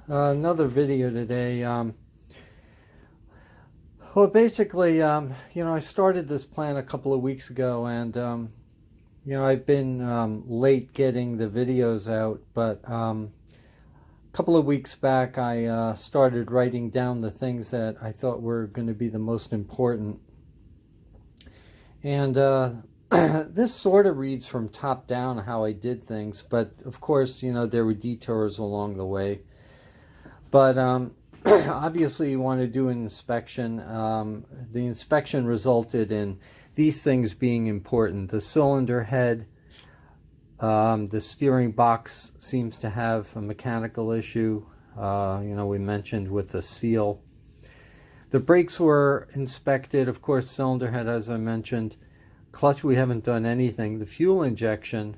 Another video today. Well, basically, I started this plan a couple of weeks ago, and I've been late getting the videos out, but a couple of weeks back, I started writing down the things that I thought were going to be the most important. And this sort of reads from top down how I did things, but of course, there were detours along the way. But obviously you want to do an inspection. The inspection resulted in these things being important. The cylinder head, the steering box seems to have a mechanical issue, we mentioned with the seal. The brakes were inspected, of course, cylinder head, as I mentioned. Clutch, we haven't done anything. The fuel injection,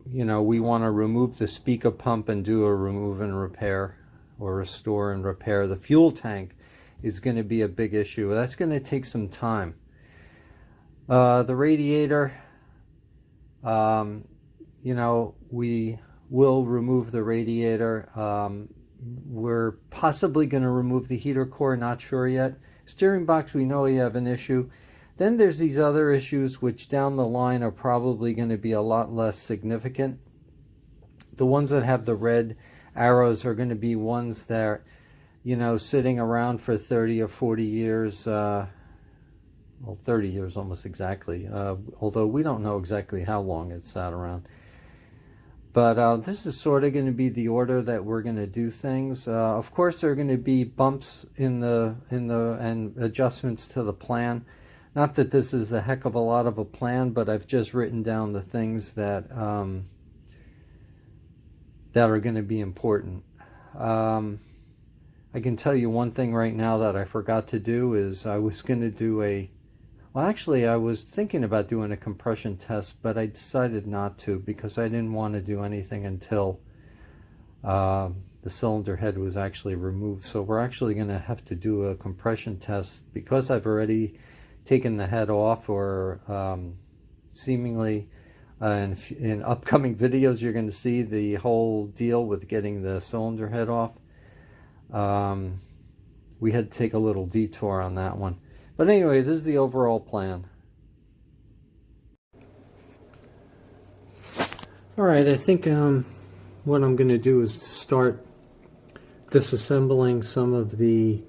we want to remove the speaker pump and do a remove and repair, or restore and repair. The fuel tank is going to be a big issue. That's going to take some time. The radiator, we will remove the radiator. We're possibly going to remove the heater core, not sure yet. Steering box, we know we have an issue. Then there's these other issues which down the line are probably going to be a lot less significant. The ones that have the red arrows are going to be ones that, sitting around for 30 or 40 years, 30 years almost exactly, although we don't know exactly how long it sat around. But this is sort of going to be the order that we're going to do things. Of course, there are going to be bumps and adjustments to the plan. Not that this is a heck of a lot of a plan, but I've just written down the things that that are going to be important. I can tell you one thing right now that I forgot to do is I was going to do I was thinking about doing a compression test, but I decided not to because I didn't want to do anything until the cylinder head was actually removed. So we're actually going to have to do a compression test because I've already taken the head off, or seemingly in upcoming videos you're going to see the whole deal with getting the cylinder head off. We had to take a little detour on that one. But anyway, this is the overall plan. Alright, I think what I'm going to do is start disassembling some of the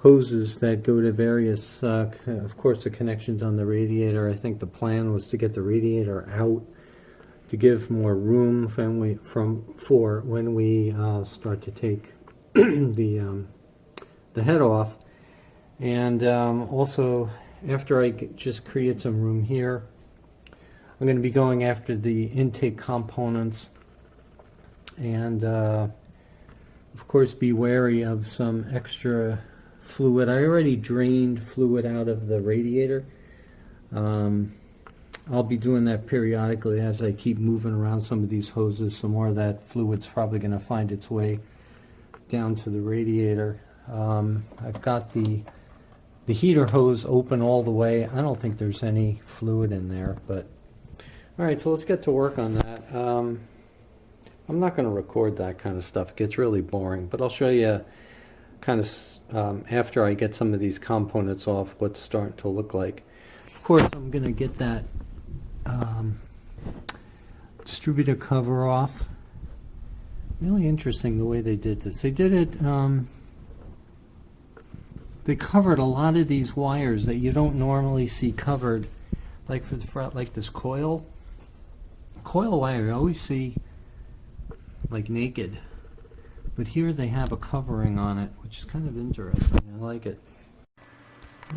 hoses that go to various, of course, the connections on the radiator. I think the plan was to get the radiator out to give more room for when we start to take the head off. And also, after I just create some room here, I'm going to be going after the intake components, and of course be wary of some extra fluid. I already drained fluid out of the radiator. I'll be doing that periodically as I keep moving around some of these hoses. Some more of that fluid's probably going to find its way down to the radiator. I've got the heater hose open all the way. I don't think there's any fluid in there, but alright, so let's get to work on that. I'm not going to record that kind of stuff. It gets really boring, but I'll show you kind of after I get some of these components off what's starting to look like. Of course, I'm going to get that distributor cover off. Really interesting the way they did this. They did it, they covered a lot of these wires that you don't normally see covered, like for the front, like this coil wire you always see like naked. But here they have a covering on it, which is kind of interesting. I like it.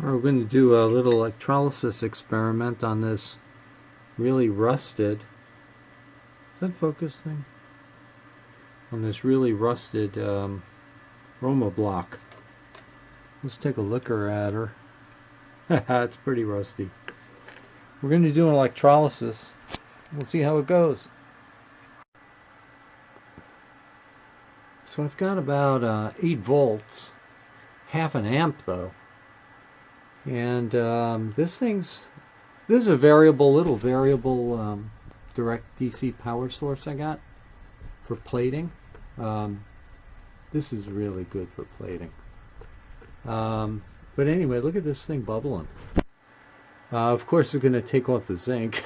We're going to do a little electrolysis experiment on this really rusted, is that focus thing? On this really rusted Roma block. Let's take a looker at her. It's pretty rusty. We're going to do an electrolysis. We'll see how it goes. So I've got about 8 volts, half an amp though. And this is a little variable direct DC power source I got for plating. This is really good for plating. But anyway, look at this thing bubbling. Of course, it's going to take off the zinc,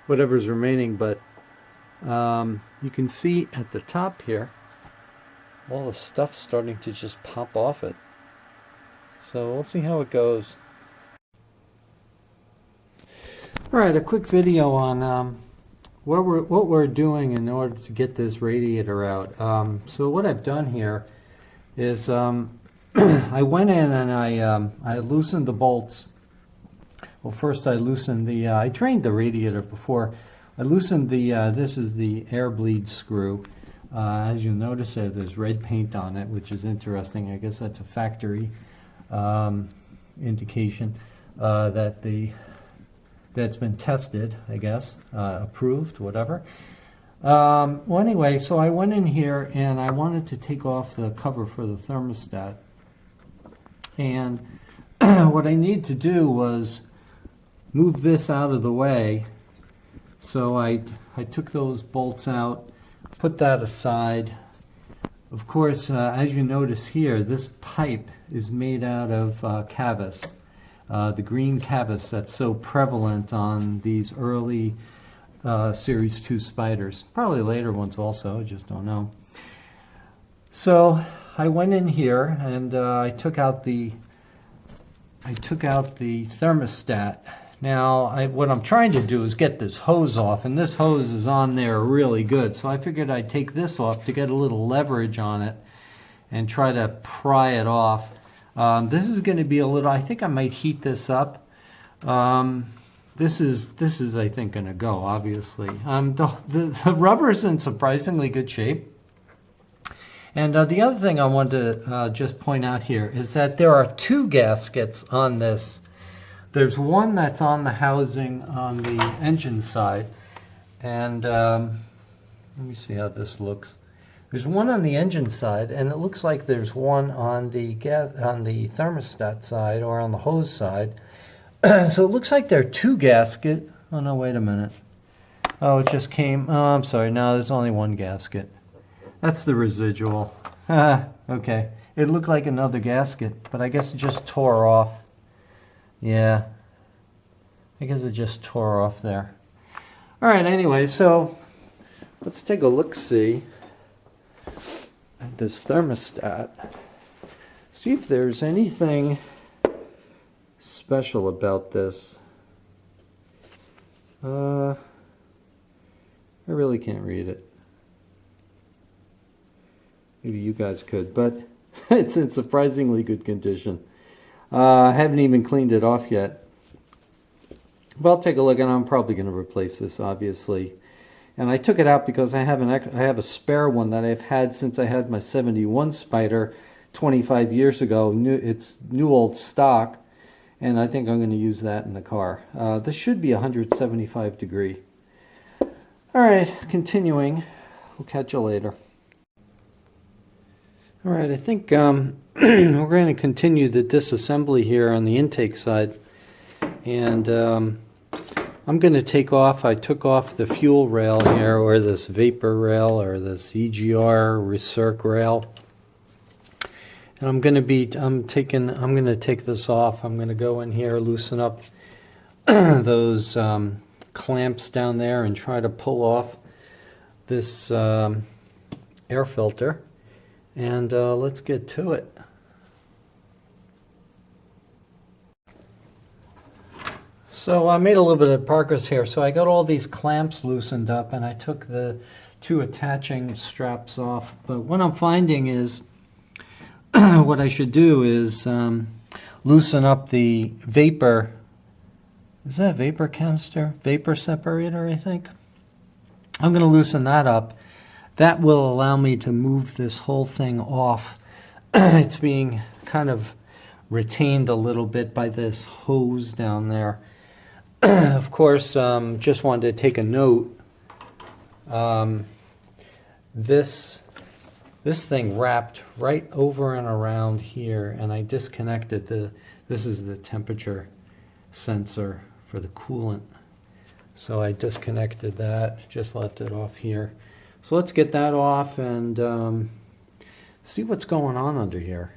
whatever's remaining, but you can see at the top here, all the stuff's starting to just pop off it. So we'll see how it goes. All right, a quick video on what we're doing in order to get this radiator out. So what I've done here is I went in and I loosened the bolts. Well, first I loosened the, I drained the radiator before. I loosened the, this is the air bleed screw. As you'll notice there's red paint on it, which is interesting. I guess that's a factory indication that's been tested, I guess, approved, whatever. Well, anyway, so I went in here and I wanted to take off the cover for the thermostat. And what I need to do was move this out of the way. So I took those bolts out, put that aside. Of course, as you notice here, this pipe is made out of Cavus, the green Cavus that's so prevalent on these early Series 2 Spiders. Probably later ones also, I just don't know. So I went in here and I took out the thermostat. Now, what I'm trying to do is get this hose off, and this hose is on there really good. So I figured I'd take this off to get a little leverage on it and try to pry it off. This is going to be a little, I think I might heat this up. This is I think, going to go, obviously. The rubber is in surprisingly good shape. And the other thing I wanted to just point out here is that there are two gaskets on this. There's one that's on the housing on the engine side, and let me see how this looks. There's one on the engine side, and it looks like there's one on the thermostat side or on the hose side. So it looks like there are two gasket. Oh no, wait a minute. Oh, it just came. Oh, I'm sorry. No, there's only one gasket. That's the residual. Okay. It looked like another gasket, but I guess it just tore off. Yeah, I guess it just tore off there. All right, anyway, so let's take a look-see at this thermostat. See if there's anything special about this. I really can't read it. Maybe you guys could, but it's in surprisingly good condition. I haven't even cleaned it off yet. But I'll take a look, and I'm probably going to replace this, obviously. And I took it out because I have a spare one that I've had since I had my 71 Spider 25 years ago. It's new old stock, and I think I'm going to use that in the car. This should be 175 degree. All right, continuing. We'll catch you later. All right, I think we're going to continue the disassembly here on the intake side. And I'm going to take off, I took off the fuel rail here, or this vapor rail, or this EGR recirc rail. And I'm going to take this off. I'm going to go in here, loosen up those clamps down there and try to pull off this air filter. And let's get to it. So I made a little bit of progress here. So I got all these clamps loosened up, and I took the two attaching straps off. But what I'm finding is what I should do is loosen up the vapor. Is that a vapor canister? Vapor separator, I think. I'm going to loosen that up. That will allow me to move this whole thing off. It's being kind of retained a little bit by this hose down there. Of course, just wanted to take a note. This thing wrapped right over and around here, and I disconnected this is the temperature sensor for the coolant. So I disconnected that, just left it off here. So let's get that off and see what's going on under here.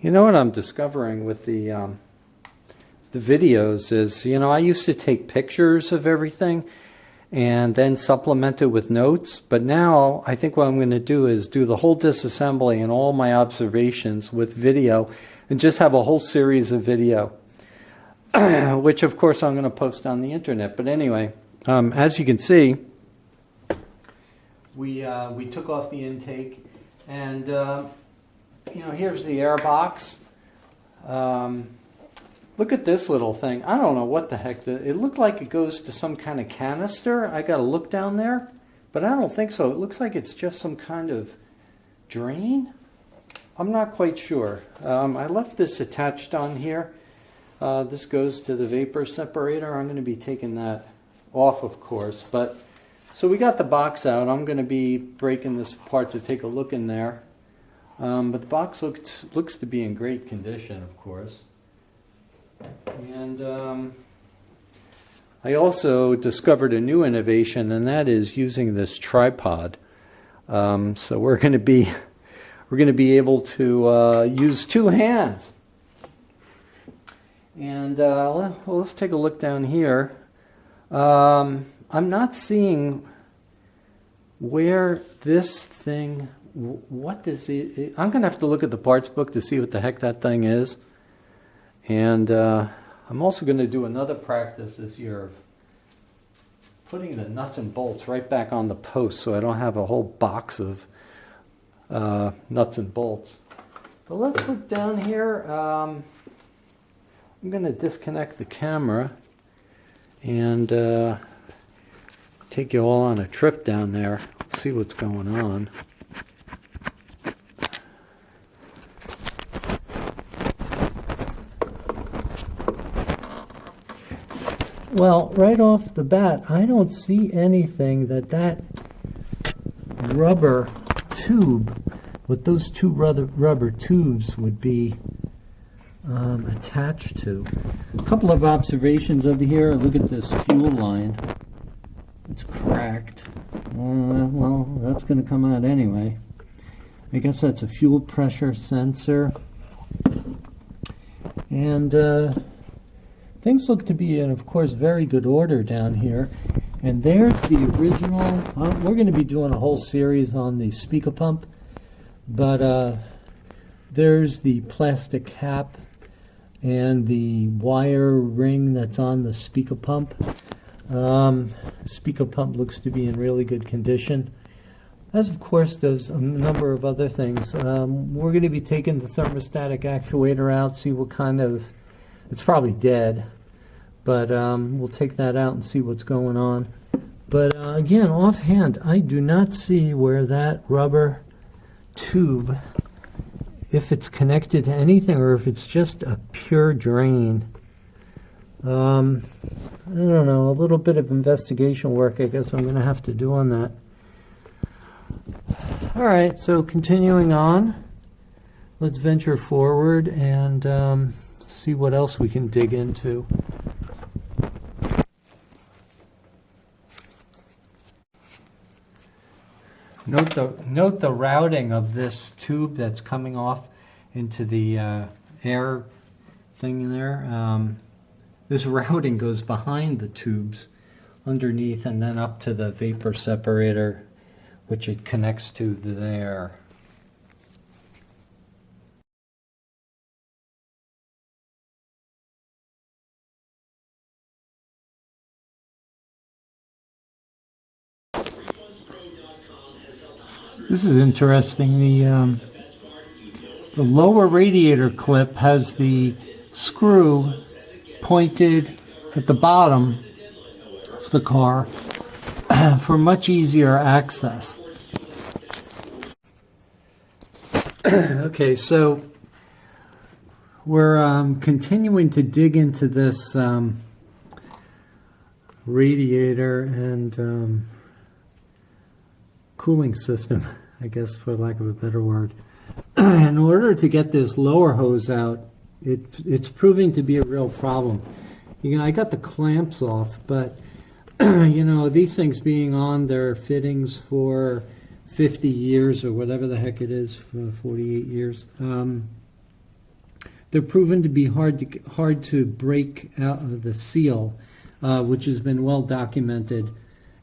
You know what I'm discovering with the videos is, you know, I used to take pictures of everything and then supplement it with notes. But now I think what I'm going to do is do the whole disassembly and all my observations with video and just have a whole series of video, which of course I'm going to post on the internet. But anyway, as you can see, we took off the intake and you know, here's the air box. Look at this little thing. I don't know what the heck. It looked like it goes to some kind of canister. I got to look down there, but I don't think so. It looks like it's just some kind of drain. I'm not quite sure. I left this attached on here. This goes to the vapor separator. I'm going to be taking that off, of course. But so we got the box out. I'm going to be breaking this apart to take a look in there. But the box looks to be in great condition, of course. And I also discovered a new innovation, and that is using this tripod. So we're going to be able to use two hands. And well, let's take a look down here. I'm not seeing where this thing. What is it? I'm going to have to look at the parts book to see what the heck that thing is. And I'm also going to do another practice this year of putting the nuts and bolts right back on the post so I don't have a whole box of nuts and bolts. But let's look down here. I'm going to disconnect the camera and take you all on a trip down there, see what's going on. Well, right off the bat, I don't see anything that rubber tube, with those two rubber tubes would be attached to. A couple of observations over here. Look at this fuel line. It's cracked. Well, that's going to come out anyway. I guess that's a fuel pressure sensor. And things look to be in, of course, very good order down here. And there's the original. We're going to be doing a whole series on the speaker pump. But there's the plastic cap and the wire ring that's on the speaker pump. Speaker pump looks to be in really good condition. As of course does a number of other things. We're going to be taking the thermostatic actuator out, see what kind of, it's probably dead, but we'll take that out and see what's going on. But again, offhand, I do not see where that rubber tube, if it's connected to anything or if it's just a pure drain. I don't know, a little bit of investigation work I guess I'm going to have to do on that. All right, so continuing on, let's venture forward and see what else we can dig into. Note the routing of this tube that's coming off into the air thing there. This routing goes behind the tubes underneath and then up to the vapor separator, which it connects to there. This is interesting. The lower radiator clip has the screw pointed at the bottom of the car for much easier access. Okay, so we're continuing to dig into this radiator and cooling system, I guess, for lack of a better word. In order to get this lower hose out, it's proving to be a real problem. I got the clamps off, but these things being on their fittings for 50 years or whatever the heck it is, for 48 years, they're proven to be hard to break out of the seal, which has been well documented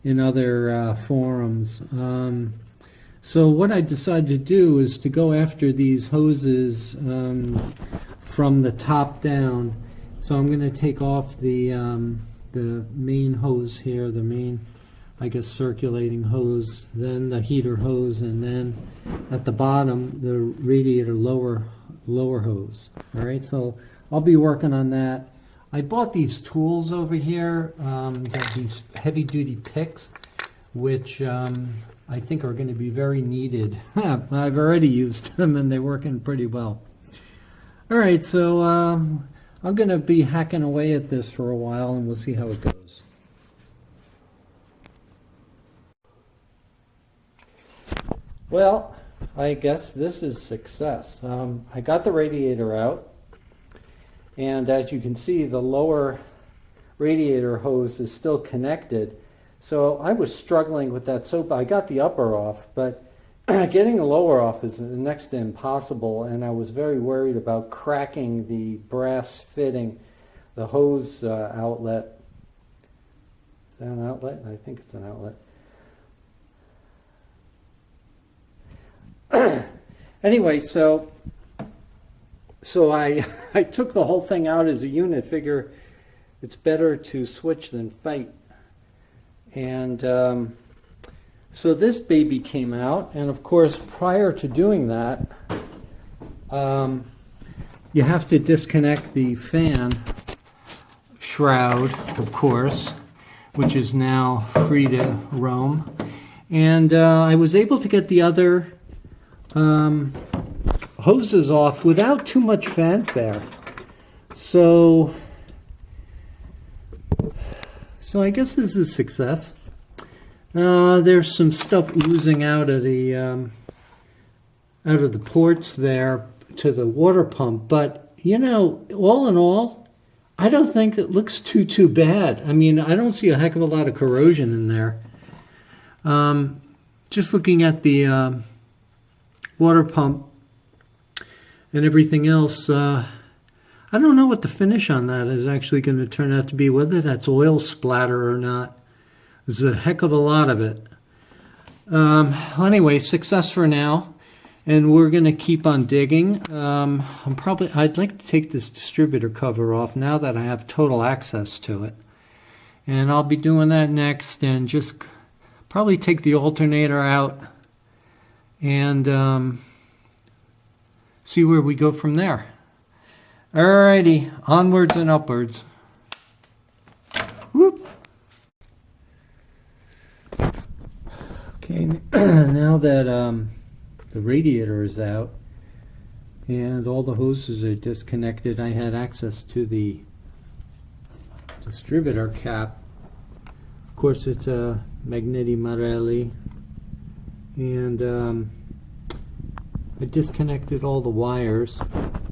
in other forums. So what I decided to do is to go after these hoses from the top down. So I'm going to take off the main hose here, the main, I guess, circulating hose, then the heater hose, and then at the bottom the radiator lower hose. All right, so I'll be working on that. I bought these tools over here, these heavy-duty picks, which I think are going to be very needed. I've already used them and they're working pretty well. All right, so I'm going to be hacking away at this for a while and we'll see how it goes. Well, I guess this is success. I got the radiator out, and as you can see, the lower radiator hose is still connected. So I was struggling with that soap. I got the upper off, but getting the lower off is next to impossible, and I was very worried about cracking the brass fitting, the hose outlet. Is that an outlet? I think it's an outlet. Anyway, so I took the whole thing out as a unit. Figure it's better to switch than fight. And so this baby came out, and of course, prior to doing that, you have to disconnect the fan shroud, of course, which is now free to roam. And I was able to get the other hoses off without too much fanfare. So I guess this is a success. There's some stuff oozing out of the ports there to the water pump, but all in all, I don't think it looks too bad. I mean, I don't see a heck of a lot of corrosion in there. Just looking at the water pump and everything else, I don't know what the finish on that is actually going to turn out to be, whether that's oil splatter or not. There's a heck of a lot of it. Anyway, success for now, and we're going to keep on digging. I'd like to take this distributor cover off now that I have total access to it, and I'll be doing that next, and just probably take the alternator out and see where we go from there. Alrighty, onwards and upwards. Whoop. Okay, now that the radiator is out and all the hoses are disconnected, I had access to the distributor cap. Of course, it's a Magneti Marelli, and I disconnected all the wires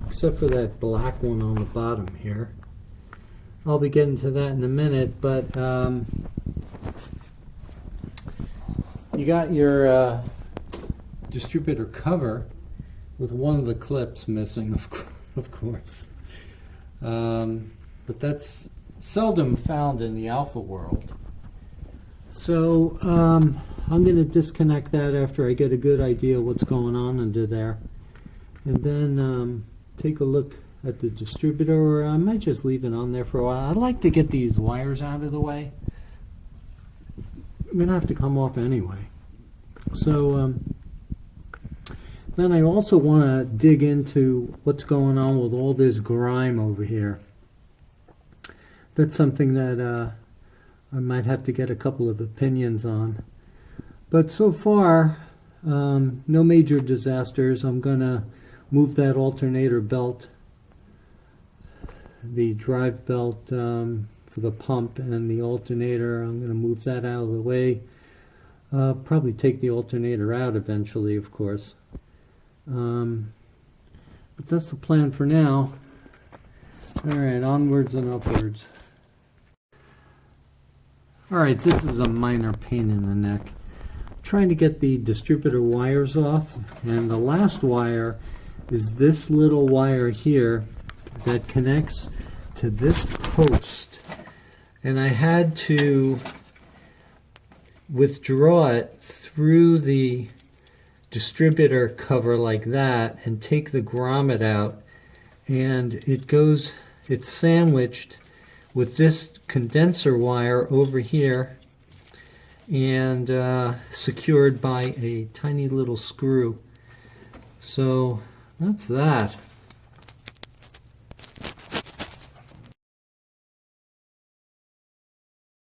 except for that black one on the bottom here. I'll be getting to that in a minute, but you got your distributor cover with one of the clips missing, of course. But that's seldom found in the Alfa world. So I'm going to disconnect that after I get a good idea what's going on under there. And then take a look at the distributor, or I might just leave it on there for a while. I'd like to get these wires out of the way. I'm going to have to come off anyway. So then I also want to dig into what's going on with all this grime over here. That's something that I might have to get a couple of opinions on. But so far, no major disasters. I'm going to move that alternator belt, the drive belt for the pump and the alternator. I'm going to move that out of the way. Probably take the alternator out eventually, of course. But that's the plan for now. All right, onwards and upwards. Alright, this is a minor pain in the neck. Trying to get the distributor wires off, and the last wire is this little wire here that connects to this post. And I had to withdraw it through the distributor cover like that and take the grommet out, and it's sandwiched with this condenser wire over here and secured by a tiny little screw. So that's that.